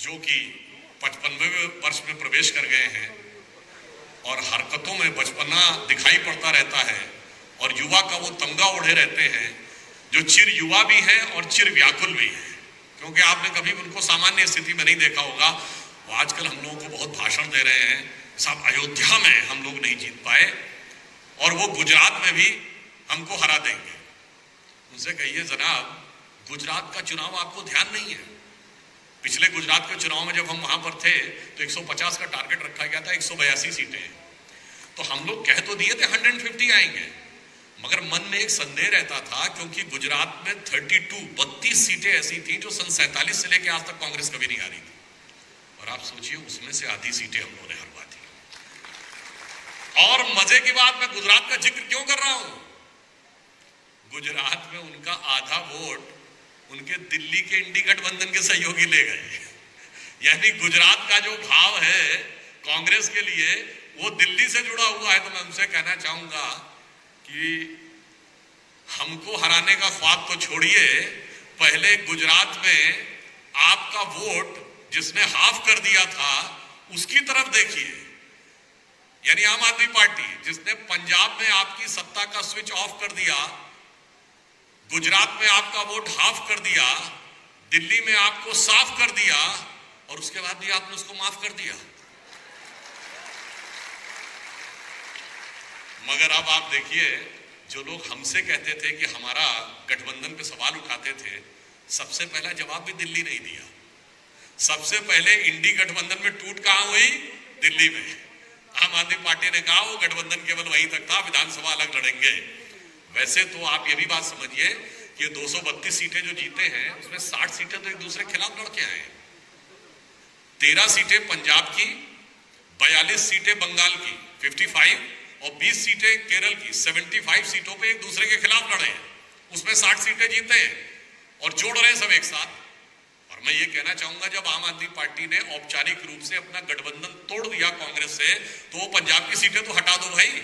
जो कि 55वें वर्ष में प्रवेश कर गए हैं और हरकतों में बचपना दिखाई पड़ता रहता है और युवा का वो तमगा ओढ़े रहते हैं, जो चिर युवा भी हैं और चिर व्याकुल भी हैं, क्योंकि आपने कभी उनको सामान्य स्थिति में नहीं देखा होगा। वो आजकल हम लोगों को बहुत भाषण दे रहे हैं, साहब अयोध्या में हम लोग नहीं जीत पाए और वो गुजरात में भी हमको हरा देंगे। उनसे कहिए जनाब, गुजरात का चुनाव आपको ध्यान नहीं है। पिछले गुजरात के चुनाव में जब हम वहां पर थे तो 150 का टारगेट रखा गया था, 182 सीटें, तो हम लोग कह तो दिए थे 150 आएंगे, मगर मन में एक संदेह रहता था, क्योंकि गुजरात में 32 सीटें ऐसी थी जो सन 47 से लेकर आज तक कांग्रेस कभी नहीं हारी थी, और आप सोचिए उसमें से आधी सीटें हम लोगों ने हरवा दी। और मजे की बात, मैं गुजरात का जिक्र क्यों कर रहा हूं, गुजरात में उनका आधा वोट उनके दिल्ली के इंडी गठबंधन के सहयोगी ले गए। यानी गुजरात का जो भाव है कांग्रेस के लिए वो दिल्ली से जुड़ा हुआ है। तो मैं उनसे कहना चाहूंगा कि हमको हराने का ख्वाब तो छोड़िए, पहले गुजरात में आपका वोट जिसने हाफ कर दिया था उसकी तरफ देखिए। यानी आम आदमी पार्टी जिसने पंजाब में आपकी सत्ता का स्विच ऑफ कर दिया, गुजरात में आपका वोट हाफ कर दिया, दिल्ली में आपको साफ कर दिया, और उसके बाद भी आपने उसको माफ कर दिया। मगर अब आप देखिए, जो लोग हमसे कहते थे कि हमारा गठबंधन पे सवाल उठाते थे, सबसे पहला जवाब भी दिल्ली नहीं दिया। सबसे पहले इंडी गठबंधन में टूट कहां हुई? दिल्ली में। आम आदमी पार्टी ने कहा वो गठबंधन केवल वहीं तक था, विधानसभा अलग लड़ेंगे। वैसे तो आप ये भी बात समझिए कि 232 सीटें जो जीते हैं उसमें 60 सीटें तो एक दूसरे के खिलाफ लड़के आए हैं। 13 सीटें पंजाब की, 42 सीटें बंगाल की 55 और 20 सीटें केरल की 75 सीटों पे एक दूसरे के खिलाफ लड़े हैं। उसमें 60 सीटें जीते हैं और जोड़ रहे हैं सब एक साथ। और मैं ये कहना चाहूंगा, जब आम आदमी पार्टी ने औपचारिक रूप से अपना गठबंधन तोड़ दिया कांग्रेस से, तो वो पंजाब की सीटें तो हटा दो भाई।